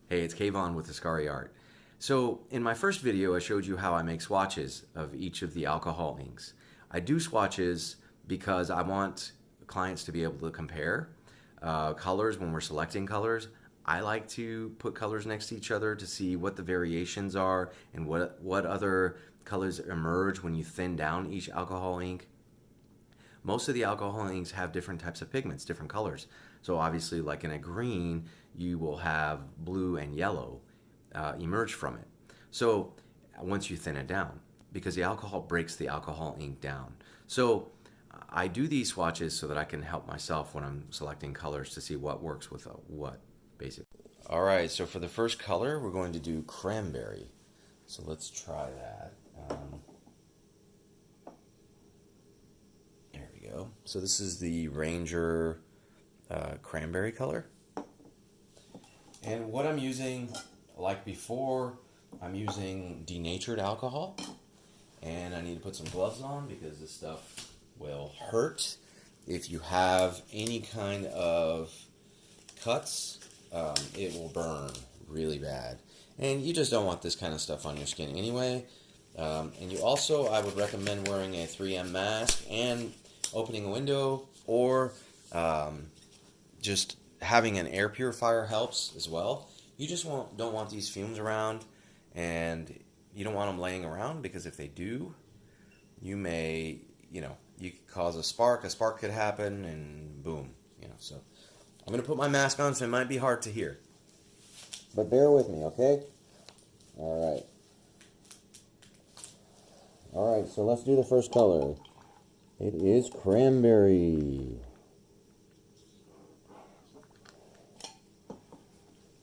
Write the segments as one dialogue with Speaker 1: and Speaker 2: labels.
Speaker 1: Hey, it's Kayvon with Ascari Art. So, in my first video, I showed you how I make swatches of each of the alcohol inks. I do swatches because I want clients to be able to compare colors when we're selecting colors. I like to put colors next to each other to see what the variations are and what other colors emerge when you thin down each alcohol ink. Most of the alcohol inks have different types of pigments, different colors. So obviously, like in a green, you will have blue and yellow emerge from it. So once you thin it down, because the alcohol breaks the alcohol ink down. So I do these swatches so that I can help myself when I'm selecting colors to see what works with what, basically. All right, so for the first color, we're going to do Cranberry. So let's try that. There we go. So this is the Ranger Cranberry color. And what I'm using, like before, I'm using denatured alcohol. And I need to put some gloves on because this stuff will hurt. If you have any kind of cuts, it will burn really bad. And you just don't want this kind of stuff on your skin anyway. And you also, I would recommend wearing a 3M mask and opening a window, or just having an air purifier helps as well. You just don't want these fumes around, and you don't want them laying around, because if they do, you may, you could cause a spark could happen, and boom, so I'm going to put my mask on, so it might be hard to hear. But bear with me, okay? All right, so let's do the first color. It is Cranberry.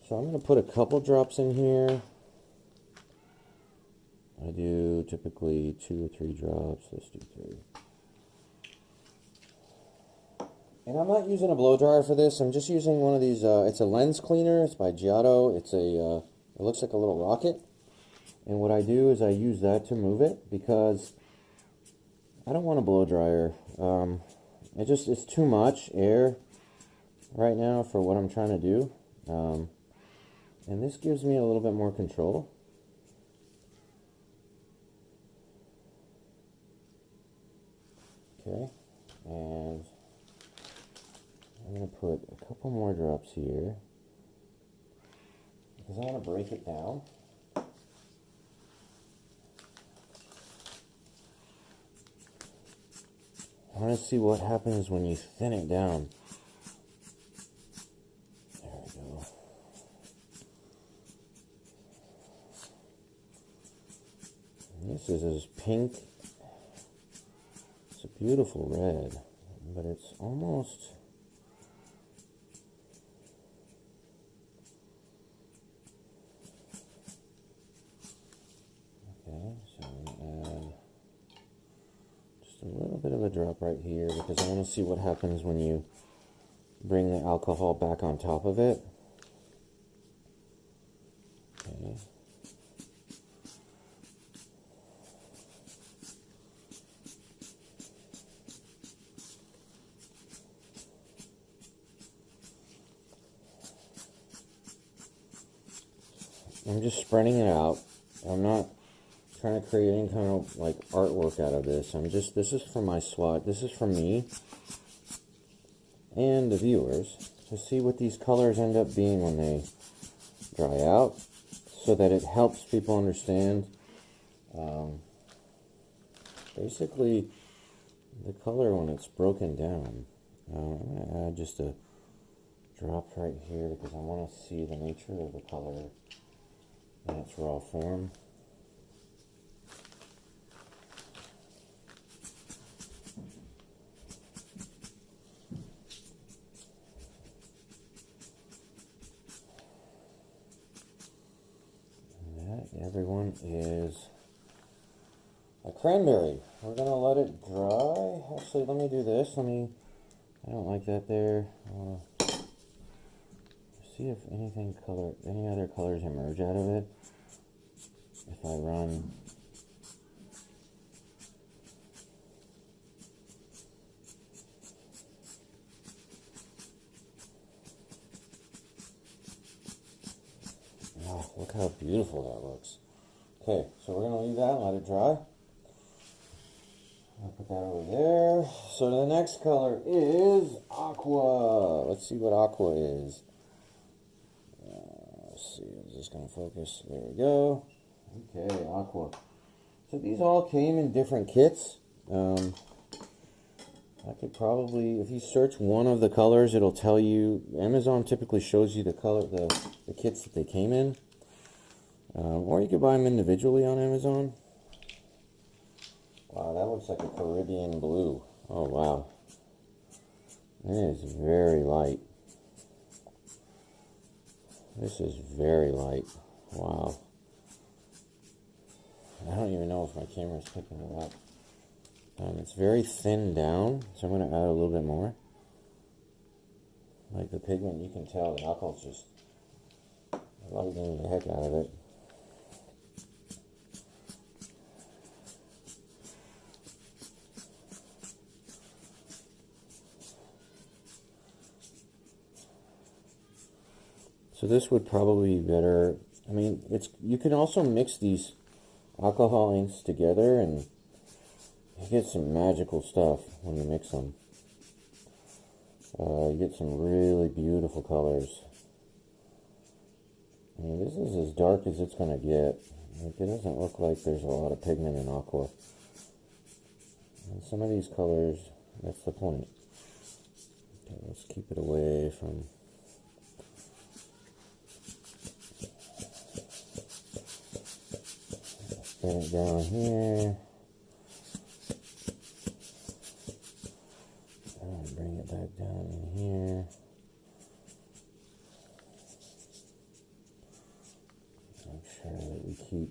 Speaker 1: So I'm going to put a couple drops in here. I do typically 2 or 3 drops. Let's do 3. And I'm not using a blow dryer for this. I'm just using one of these. It's a lens cleaner. It's by Giotto. It's a. It looks like a little rocket. And what I do is I use that to move it, because I don't want a blow dryer. It's too much air right now for what I'm trying to do. And this gives me a little bit more control. Okay, and I'm going to put a couple more drops here because I want to break it down. I want to see what happens when you thin it down. There we go. And this is pink. It's a beautiful red, but it's almost... Okay, so I'm going to add just a little bit of a drop right here, because I want to see what happens when you bring the alcohol back on top of it. Okay. I'm just spreading it out. I'm not trying to create any kind of like artwork out of this. This is for my swatch. This is for me and the viewers to see what these colors end up being when they dry out, so that it helps people understand basically the color when it's broken down. I'm going to add just a drop right here because I want to see the nature of the color in its raw form. Everyone is a Cranberry. We're going to let it dry. Actually, let me do this. I don't like that there. I want to see if any other colors emerge out of it. If I run
Speaker 2: Look how beautiful that looks. Okay, so we're going to leave that and let it dry. I'll put that over there. So the next color is Aqua. Let's see what Aqua is. Let's see, is this going to focus? There we go. Okay, Aqua. So these all came in different kits. I could probably, if you search one of the colors, it'll tell you. Amazon typically shows you the color, the kits that they came in. Or you could buy them individually on Amazon. Wow, that looks like a Caribbean blue. Oh, wow. It is very light. This is very light. Wow. I don't even know if my camera's picking it up. It's very thin down, so I'm going to add a little bit more. Like the pigment, you can tell the alcohol's just lightening the heck out of it. So this would probably be better. I mean, you can also mix these alcohol inks together and you get some magical stuff when you mix them. You get some really beautiful colors. I mean, this is as dark as it's going to get. Like, it doesn't look like there's a lot of pigment in Aqua. And some of these colors, that's the point. Okay, let's keep it away from... Bring it down here. And bring it back down in here. Make sure that we keep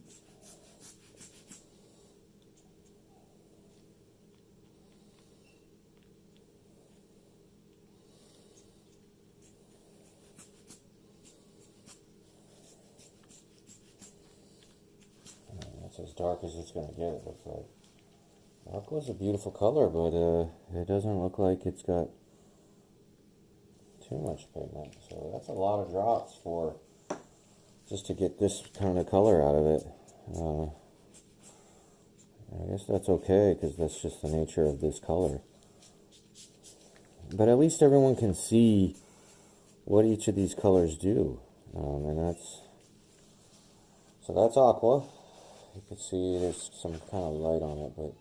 Speaker 2: as dark as it's going to get, it looks like. Aqua's a beautiful color, but it doesn't look like it's got too much pigment. So that's a lot of drops for just to get this kind of color out of it. I guess that's okay, because that's just the nature of this color. But at least everyone can see what each of these colors do. So that's Aqua. You can see there's some kind of light on it, but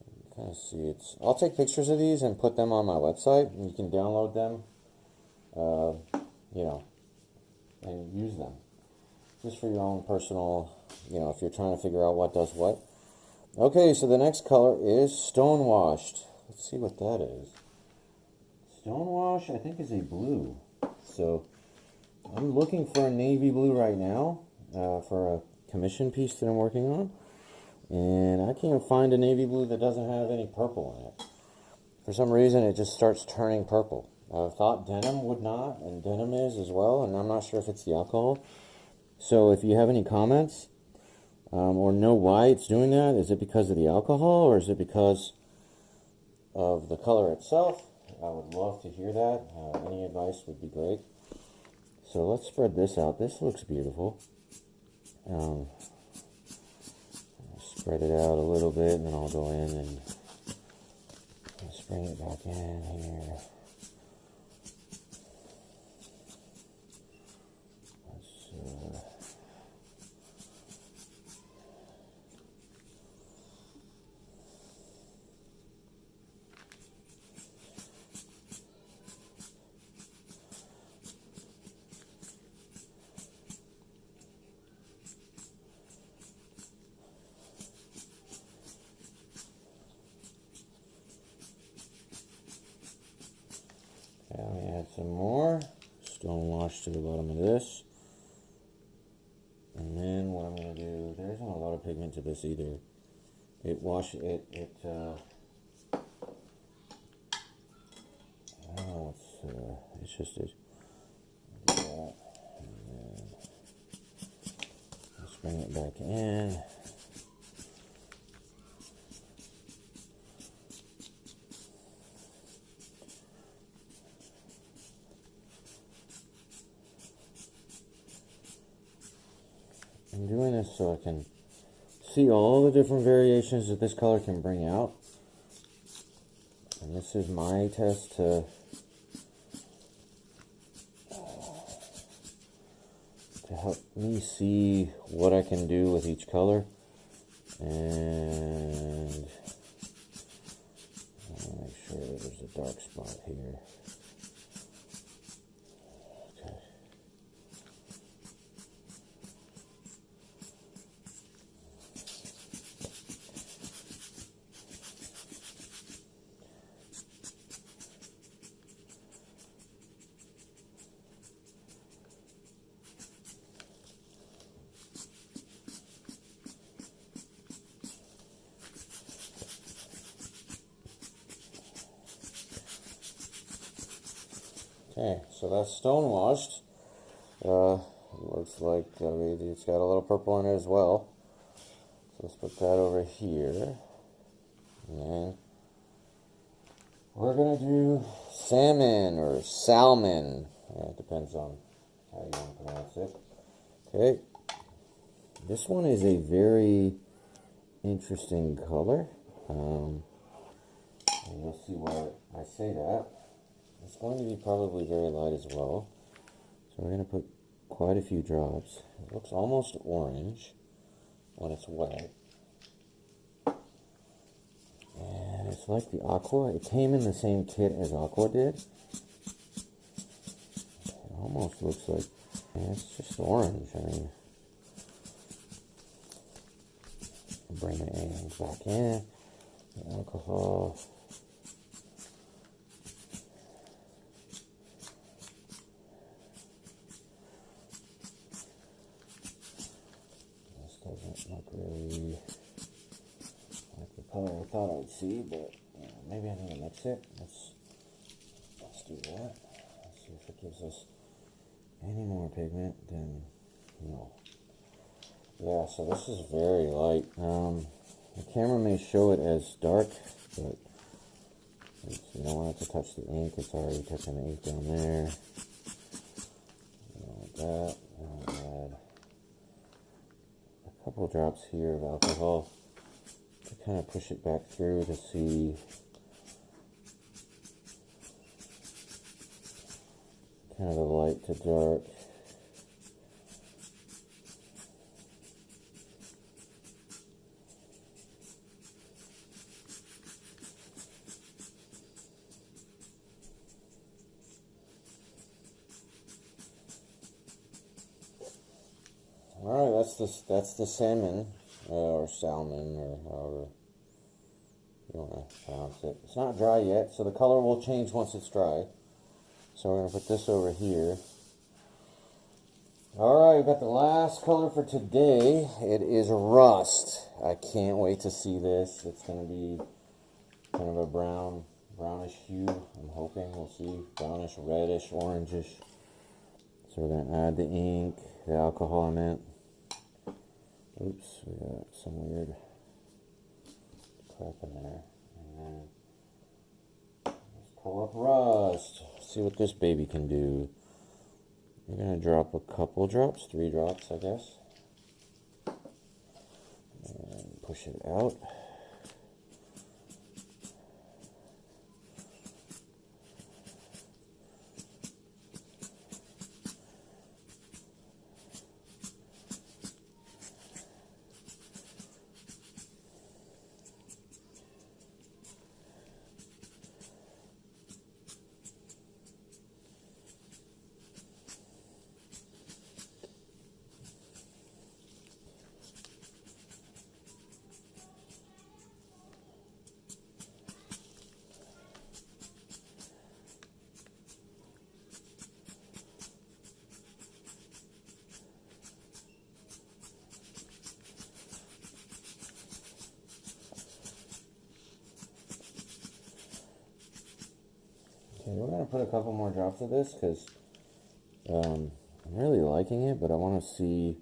Speaker 2: you can kind of see it's... I'll take pictures of these and put them on my website, and you can download them, you know, and use them. Just for your own personal, you know, if you're trying to figure out what does what. Okay, so the next color is Stonewashed. Let's see what that is. Stonewashed, I think, is a blue. So I'm looking for a navy blue right now for a commission piece that I'm working on, and I can't find a navy blue that doesn't have any purple in it. For some reason it just starts turning purple. I thought denim would not, and denim is as well, and I'm not sure if it's the alcohol. So if you have any comments or know why it's doing that, is it because of the alcohol or is it because of the color itself? I would love to hear that. Any advice would be great. So let's spread this out. This looks beautiful. Spread it out a little bit, and then I'll go in and just bring it back in here. Let me add some more Stonewashed to the bottom of this. And then what I'm going to do, there isn't a lot of pigment to this either. It's just do that. And then let's bring it back in. I'm doing this so I can see all the different variations that this color can bring out. And this is my test to help me see what I can do with each color. And I'll make sure that there's a dark spot here. Okay. Okay, so that's Stonewashed. Looks like it's got a little purple in it as well. So let's put that over here. And then we're going to do Salmon or Salmon. It depends on how you want to pronounce it. Okay. This one is a very interesting color. And you'll see why I say that. It's going to be probably very light as well. So we're going to put quite a few drops. It looks almost orange when it's wet. And it's like the Aqua. It came in the same kit as Aqua did. It almost looks like, it's just orange. I mean, bring the ink back in. The alcohol. Doesn't look really like the color I thought I'd see, but maybe I need to mix it. Let's do that. Let's see if it gives us any more pigment than no. Yeah, so this is very light. The camera may show it as dark, but you don't want it to touch the ink. It's already touching the ink down there. Like that. And add couple drops here of alcohol to kind of push it back through to see kind of the light to dark. Alright, that's the salmon, or salmon, or however you want to pronounce it. It's not dry yet, so the color will change once it's dry. So we're going to put this over here. Alright, we've got the last color for today. It is Rust. I can't wait to see this. It's going to be kind of a brownish hue, I'm hoping. We'll see. Brownish, reddish, orangish. So we're going to add the ink, the alcohol in it. Oops, we got some weird crap in there. And then let's pull up Rust. See what this baby can do. We're going to drop a couple drops, 3 drops, I guess. And push it out. Okay, we're going to put a couple more drops of this because I'm really liking it, but I want to see.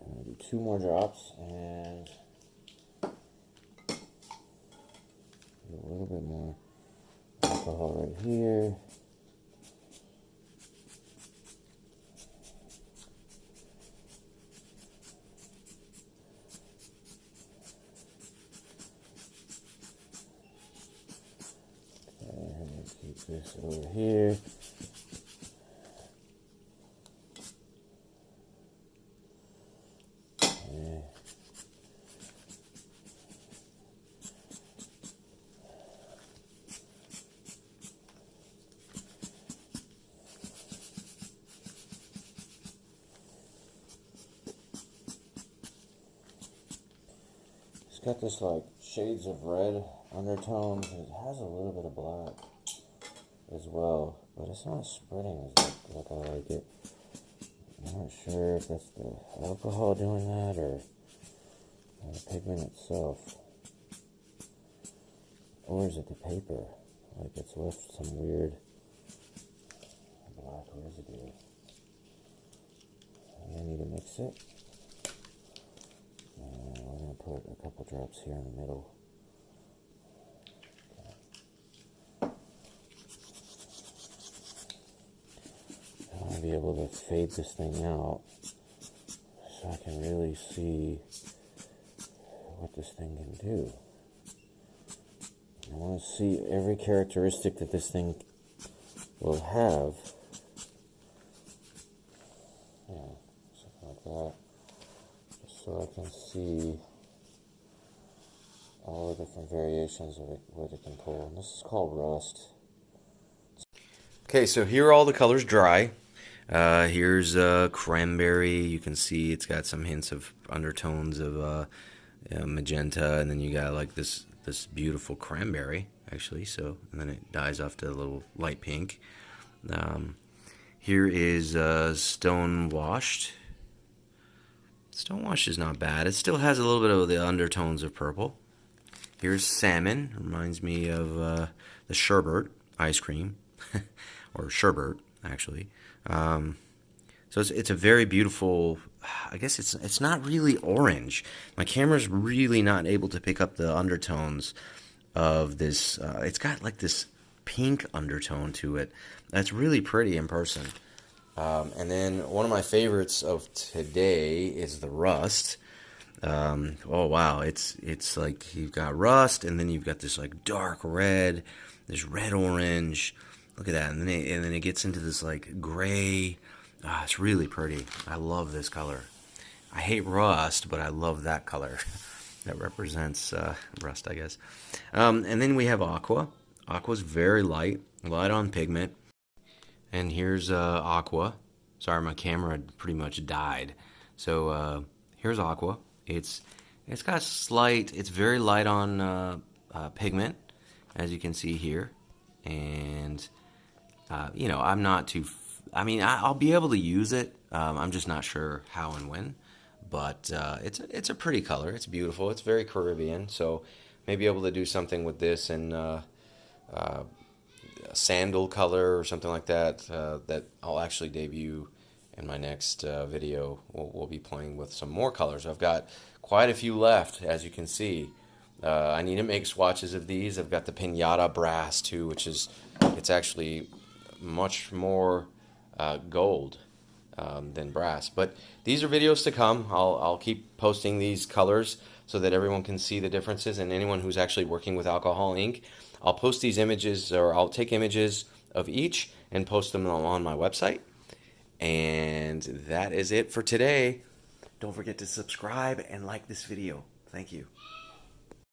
Speaker 2: I'm going to do 2 more drops and a little bit more alcohol right here. this over here. It's got this like shades of red undertones. It has a little bit of black as well, but it's not spreading as like I like it. I'm not sure if that's the alcohol doing that or the pigment itself. Or is it the paper? Like it's left some weird black residue. And I need to mix it. And we're going to put a couple drops here in the middle. I want to be able to fade this thing out so I can really see what this thing can do. I want to see every characteristic that this thing will have. Yeah, something like that. Just so I can see all the different variations of it, what it can pull. And this is called rust.
Speaker 1: Okay, so here are all the colors dry. Here's Cranberry. You can see it's got some hints of undertones of magenta, and then you got like this beautiful cranberry, actually. So, and then it dies off to a little light pink. Here is Stonewashed. Stonewashed is not bad. It still has a little bit of the undertones of purple. Here's Salmon. Reminds me of the sherbet ice cream, or sherbet actually. So it's a very beautiful. I guess it's not really orange. My camera's really not able to pick up the undertones of this. It's got like this pink undertone to it. That's really pretty in person. And then one of my favorites of today is the rust. Oh wow, it's like you've got rust, and then you've got this like dark red, this red orange. Look at that, and then it gets into this like gray. Ah, it's really pretty. I love this color. I hate rust, but I love that color. That represents rust, I guess. And then we have Aqua. Aqua's very light on pigment. And here's Aqua. Sorry, my camera pretty much died. So here's Aqua. It's got slight. It's very light on pigment, as you can see here. And you know, I'm not too. I mean, I'll be able to use it. I'm just not sure how and when. But it's a pretty color. It's beautiful. It's very Caribbean. So maybe able to do something with this and sandal color or something like that. That I'll actually debut in my next video. We'll be playing with some more colors. I've got quite a few left, as you can see. I need to make swatches of these. I've got the Pinata Brass too, which is it's actually much more gold than brass. But these are videos to come. I'll keep posting these colors so that everyone can see the differences, and anyone who's actually working with alcohol ink. I'll post these images, or I'll take images of each and post them on my website. And that is it for today. Don't forget to subscribe and like this video. Thank you.